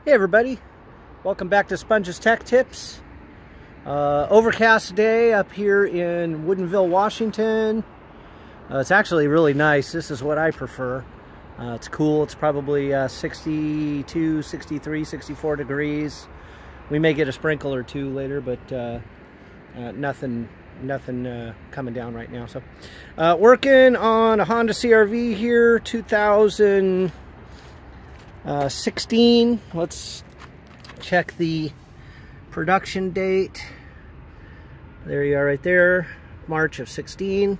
Hey everybody, welcome back to Sponge's Tech Tips. Overcast day up here in Woodinville, Washington. It's actually really nice. This is what I prefer. It's cool. It's probably 62, 63, 64 degrees. We may get a sprinkle or two later, but nothing coming down right now. So working on a Honda CRV here, 2016. Let's check the production date. There you are right there, March of 16.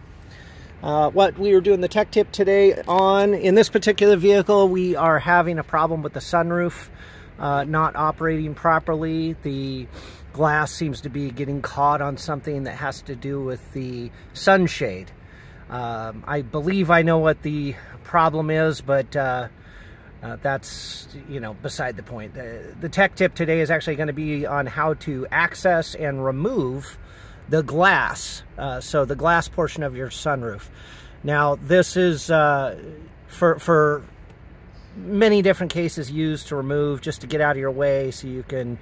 What we were doing the tech tip today on, in this particular vehicle, we are having a problem with the sunroof not operating properly. The glass seems to be getting caught on something that has to do with the sunshade. I believe I know what the problem is, but that's, beside the point. The tech tip today is actually going to be on how to access and remove the glass, so the glass portion of your sunroof. Now, this is for many different cases used to remove, just to get out of your way so you can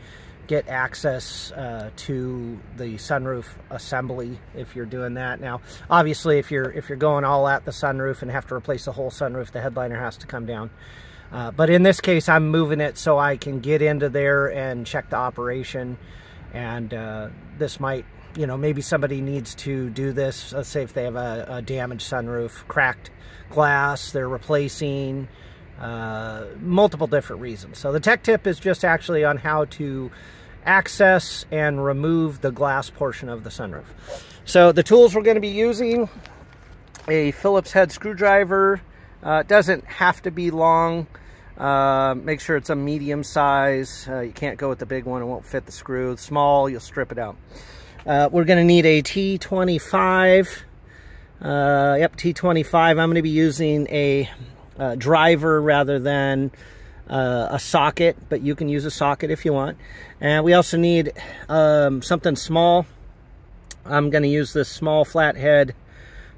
get access to the sunroof assembly if you're doing that. Now, obviously, if you're going all at the sunroof and have to replace the whole sunroof, the headliner has to come down. But in this case, I'm moving it so I can get into there and check the operation. And this might, maybe somebody needs to do this. Let's say if they have a damaged sunroof, cracked glass, they're replacing, multiple different reasons. So the tech tip is just actually on how to access and remove the glass portion of the sunroof. So the tools we're going to be using: a Phillips head screwdriver. It doesn't have to be long. Make sure it's a medium size. You can't go with the big one, it won't fit the screw. Small, you'll strip it out. We're going to need a T25. Yep, T25. I'm going to be using a driver rather than a socket, but you can use a socket if you want. And we also need something small. I'm going to use this small flathead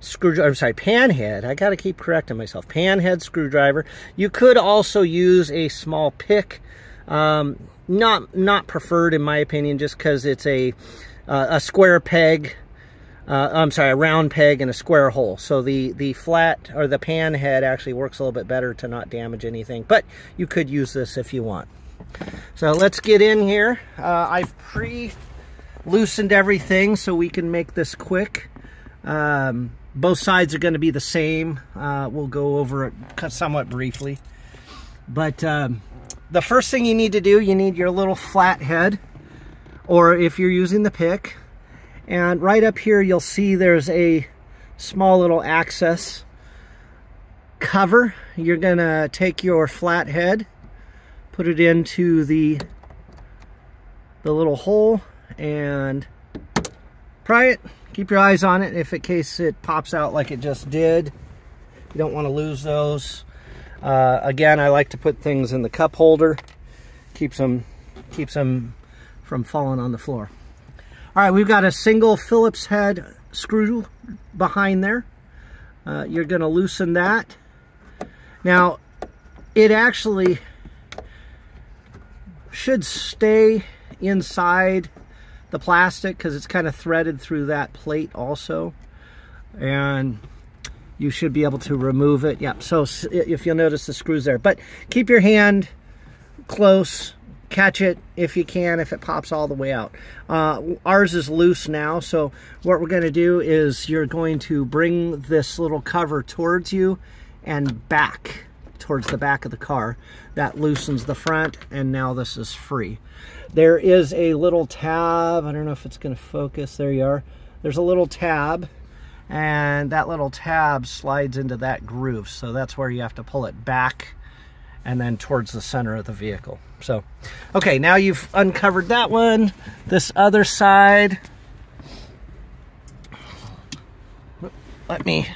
screwdriver, panhead. I got to keep correcting myself. Panhead screwdriver. You could also use a small pick. Not preferred in my opinion, just because it's a square peg. A round peg and a square hole. So the flat or the panhead actually works a little bit better to not damage anything. But you could use this if you want. So let's get in here. I've pre-loosened everything so we can make this quick. Both sides are going to be the same. We'll go over it somewhat briefly. But the first thing you need to do, you need your little flat head, or if you're using the pick. And right up here, you'll see there's a small little access cover. You're going to take your flat head, put it into the little hole, and pry it. Keep your eyes on it in case it pops out like it just did. You don't want to lose those. Again, I like to put things in the cup holder. Keeps them from falling on the floor. All right, we've got a single Phillips head screw behind there. You're going to loosen that. Now, it actually should stay inside the plastic because it's kind of threaded through that plate also, and you should be able to remove it. Yep, so if you'll notice the screws there, but keep your hand close, catch it if you can, if it pops all the way out. Ours is loose now, so what we're going to do is you're going to bring this little cover towards you and back towards the back of the car. That loosens the front, and now this is free. There is a little tab. I don't know if it's going to focus. There you are. There's a little tab, and that little tab slides into that groove. So that's where you have to pull it back and then towards the center of the vehicle. So, okay, now you've uncovered that one. This other side, let me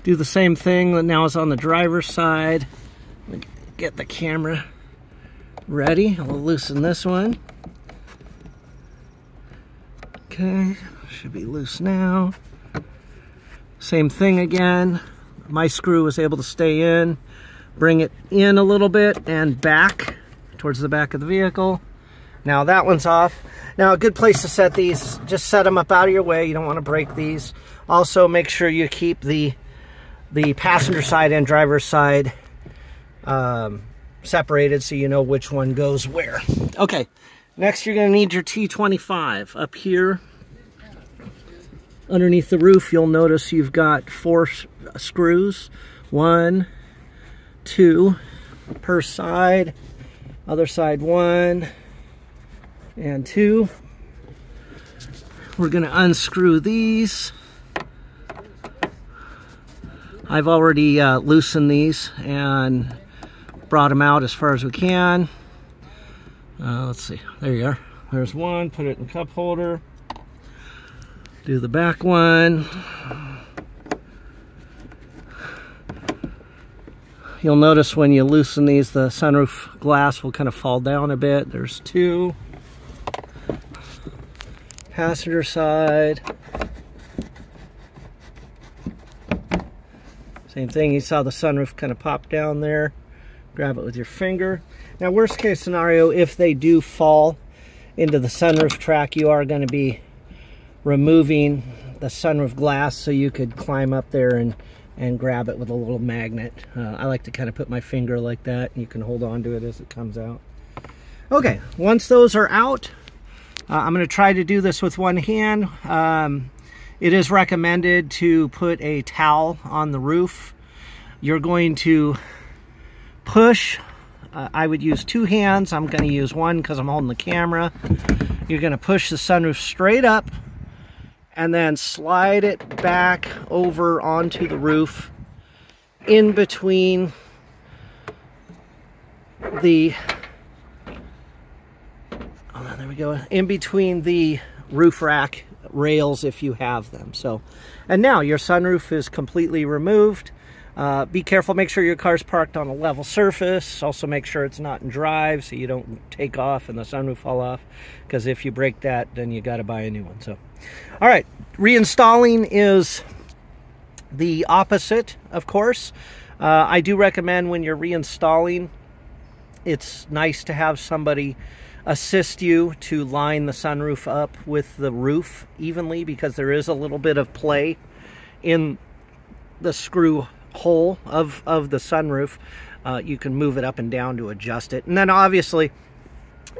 do the same thing that now is on the driver's side. Let me get the camera ready. We'll loosen this one. Okay, should be loose now. Same thing again. My screw was able to stay in. Bring it in a little bit and back towards the back of the vehicle. Now that one's off. Now a good place to set these, just set them up out of your way. You don't want to break these. Also make sure you keep the passenger side and driver's side separated so you know which one goes where. Okay, next you're going to need your T25. Up here underneath the roof, you'll notice you've got 4 screws. 1, 2 per side. Other side 1 and 2. We're going to unscrew these. I've already loosened these and brought them out as far as we can. Let's see, there you are. There's one, put it in the cup holder. Do the back one. You'll notice when you loosen these, the sunroof glass will kind of fall down a bit. There's 2. Passenger side. Same thing, you saw the sunroof kind of pop down there. Grab it with your finger. Now, worst case scenario, if they do fall into the sunroof track, you are going to be removing the sunroof glass so you could climb up there and grab it with a little magnet. I like to kind of put my finger like that, and you can hold on to it as it comes out. Okay, once those are out, I'm going to try to do this with one hand. It is recommended to put a towel on the roof. You're going to push. I would use 2 hands. I'm going to use one because I'm holding the camera. You're going to push the sunroof straight up and then slide it back over onto the roof in between the, there we go, in between the roof rack rails if you have them. So, and now your sunroof is completely removed. Be careful, make sure your car's parked on a level surface. Also make sure it's not in drive so you don't take off and the sunroof fall off, because if you break that, then you got to buy a new one. So, all right, reinstalling is the opposite, of course. I do recommend when you're reinstalling, it's nice to have somebody assist you to line the sunroof up with the roof evenly, because there is a little bit of play in the screw hole of the sunroof. You can move it up and down to adjust it, and then obviously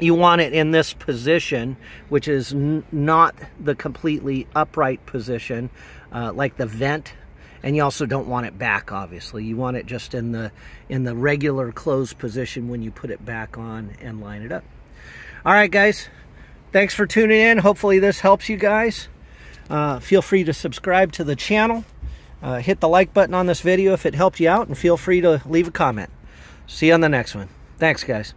you want it in this position, which is not the completely upright position like the vent, and you also don't want it back. Obviously you want it just in the regular closed position when you put it back on and line it up. All right, guys, thanks for tuning in. Hopefully this helps you guys. Feel free to subscribe to the channel. Hit the like button on this video if it helped you out, and feel free to leave a comment. See you on the next one. Thanks, guys.